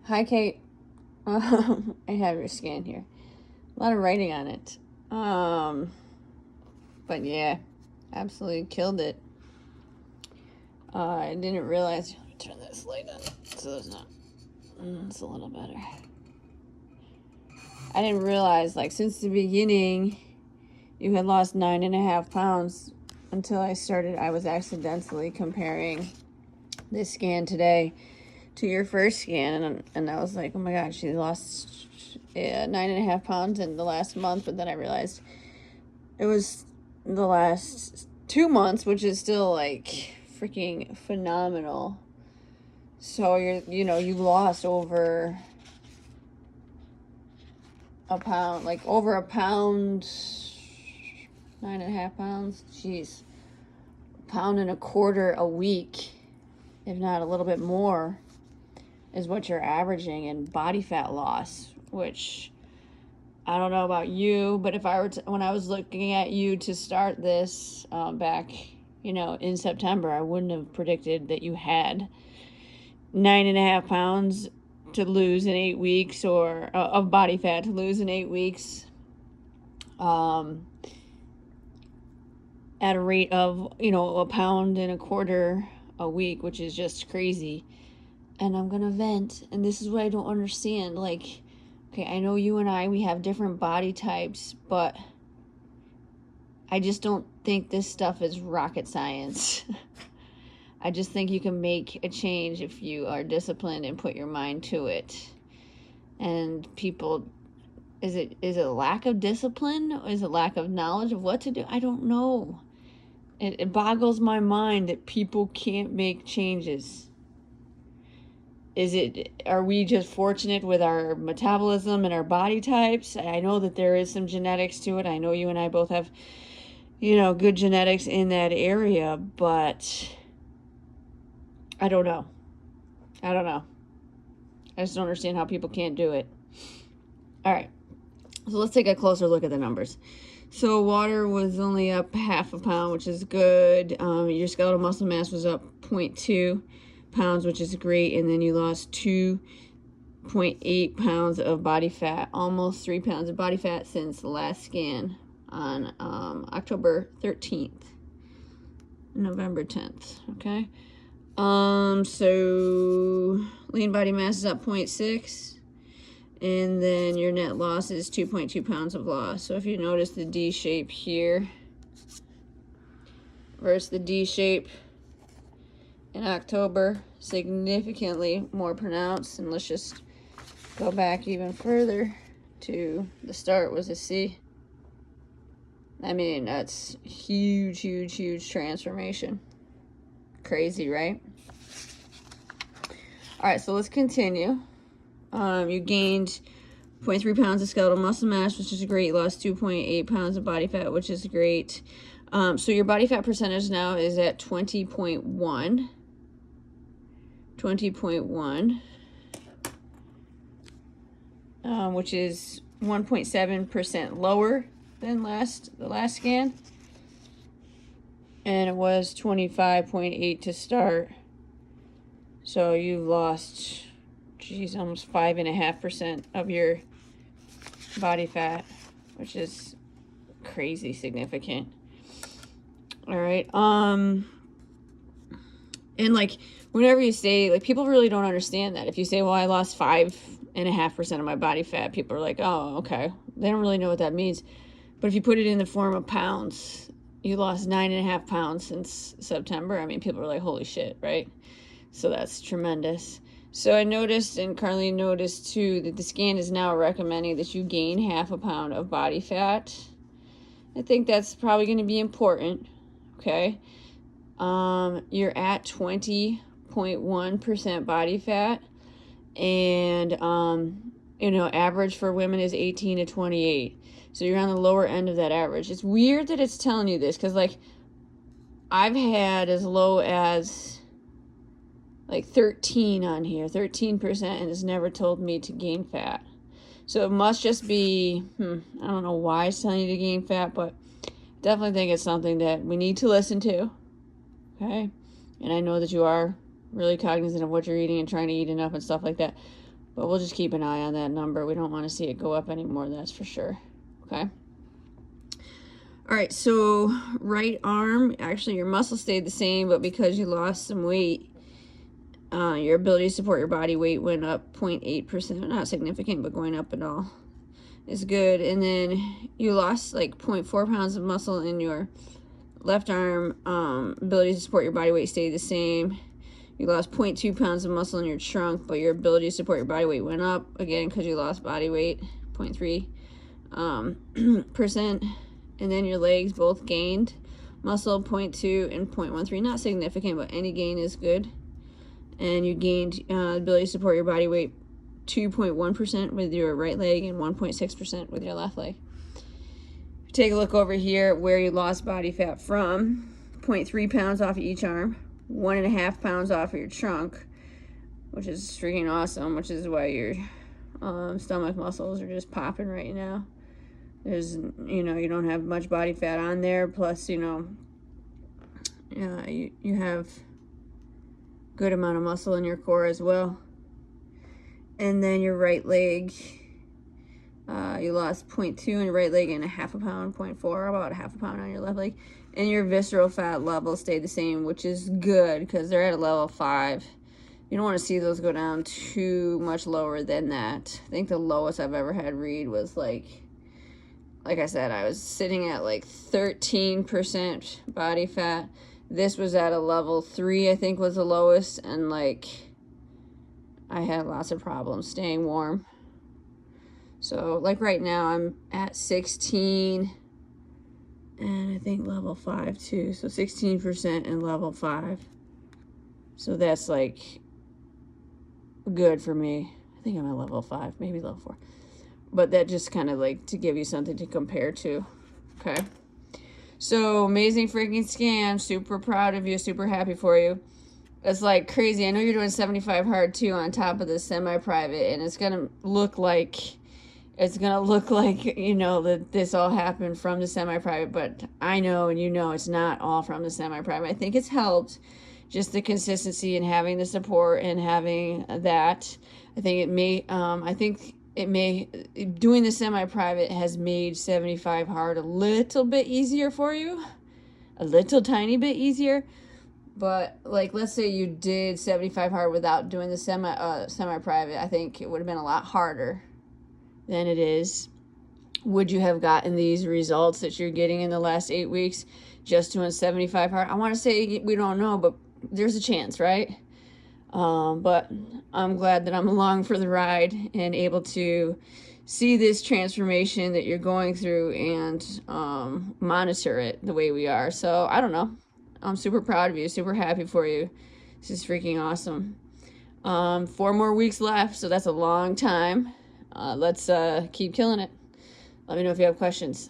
Hi, Kate. I have your scan here. A lot of writing on it. But yeah, absolutely killed it. I didn't realize. Let me turn this light on so it's not. It's a little better. I didn't realize, like, since the beginning, you had lost 9.5 pounds until I was accidentally comparing this scan today to your first scan, and I was like, oh my god, she lost 9.5 pounds in the last month. But then I realized it was the last 2 months, which is still like freaking phenomenal. So you lost over a pound, like over a pound, 9.5 pounds. Jeez, pound and a quarter a week, if not a little bit more, is what you're averaging in body fat loss, which I don't know about you, but if I were when I was looking at you to start this back, in September, I wouldn't have predicted that you had 9.5 pounds to lose in 8 weeks, or of body fat to lose in 8 weeks, at a rate of a pound and a quarter a week, which is just crazy. And I'm gonna vent, and this is what I don't understand. Like, okay, I know you and we have different body types, but I just don't think this stuff is rocket science. I just think you can make a change if you are disciplined and put your mind to it. And people, is it a lack of discipline? Is it lack of knowledge of what to do? I don't know. It boggles my mind that people can't make changes. Are we just fortunate with our metabolism and our body types? I know that there is some genetics to it. I know you and I both have, good genetics in that area, but I don't know. I just don't understand how people can't do it. All right. So let's take a closer look at the numbers. So water was only up 0.5 pound, which is good. Your skeletal muscle mass was up 0.2 pounds, which is great. And then you lost 2.8 pounds of body fat, almost 3 pounds of body fat since the last scan on October 13th, November 10th. Okay. So lean body mass is up 0.6. And then your net loss is 2.2 pounds of loss. So if you notice the D shape here versus the D shape in October, significantly more pronounced. And let's just go back even further to the start was a C. I mean, that's huge, huge, huge transformation. Crazy, right? All right, so let's continue. You gained 0.3 pounds of skeletal muscle mass, which is great. You lost 2.8 pounds of body fat, which is great. So your body fat percentage now is at 20.1. 20.1, which is 1.7% lower than the last scan. And it was 25.8 to start. So you've lost, almost 5.5% of your body fat, which is crazy significant. All right. And like, whenever you say, like, people really don't understand that. If you say, well, I lost 5.5% of my body fat, people are like, oh, okay. They don't really know what that means. But if you put it in the form of pounds, you lost 9.5 pounds since September. I mean, people are like, holy shit, right? So that's tremendous. So I noticed, and Carlene noticed too, that the scan is now recommending that you gain 0.5 pound of body fat. I think that's probably going to be important. Okay. You're at 20.1% body fat, and average for women is 18 to 28. So you're on the lower end of that average. It's weird that it's telling you this, because like I've had as low as like 13 on here, 13%, and it's never told me to gain fat. So it must just be, I don't know why it's telling you to gain fat, but definitely think it's something that we need to listen to. Okay. And I know that you are really cognizant of what you're eating and trying to eat enough and stuff like that. But we'll just keep an eye on that number. We don't want to see it go up anymore, that's for sure. Okay. All right, so right arm, actually your muscle stayed the same, but because you lost some weight, your ability to support your body weight went up 0.8%. Not significant, but going up at all is good. And then you lost like 0.4 pounds of muscle in your left arm. Ability to support your body weight stayed the same. You lost 0.2 pounds of muscle in your trunk, but your ability to support your body weight went up, again, because you lost body weight, 0.3 percent. And then your legs both gained muscle, 0.2 and 0.13. Not significant, but any gain is good. And you gained ability to support your body weight 2.1% with your right leg and 1.6% with your left leg. Take a look over here where you lost body fat from. 0.3 pounds off of each arm, 1.5 pounds off of your trunk, which is freaking awesome, which is why your stomach muscles are just popping right now. There's, you don't have much body fat on there, plus, you have good amount of muscle in your core as well. And then your right leg, you lost 0.2 on your right leg and 0.5 pound, 0.4, about 0.5 pound on your left leg. And your visceral fat level stayed the same, which is good because they're at a level 5. You don't want to see those go down too much lower than that. I think the lowest I've ever had read was like I said, I was sitting at like 13% body fat. This was at a level 3, I think was the lowest. And like, I had lots of problems staying warm. So like right now I'm at 16 and I think level 5 too. So 16% and level 5. So that's like good for me. I think I'm at level 5, maybe level 4. But that just kind of like to give you something to compare to. Okay. So amazing freaking scan. Super proud of you. Super happy for you. It's like crazy. I know you're doing 75 hard too on top of the semi-private, and it's going to look like, that this all happened from the semi-private, but I know, and it's not all from the semi-private. I think it's helped just the consistency and having the support and having that. I think doing the semi-private has made 75 hard a little bit easier for you, a little tiny bit easier. But like, let's say you did 75 hard without doing the semi-private, I think it would have been a lot harder than it is. Would you have gotten these results that you're getting in the last 8 weeks just doing 75 hard? I want to say we don't know, but there's a chance, right? But I'm glad that I'm along for the ride and able to see this transformation that you're going through and monitor it the way we are. So I don't know. I'm super proud of you, super happy for you. This is freaking awesome. 4 more weeks left, so that's a long time. Let's keep killing it. Let me know if you have questions.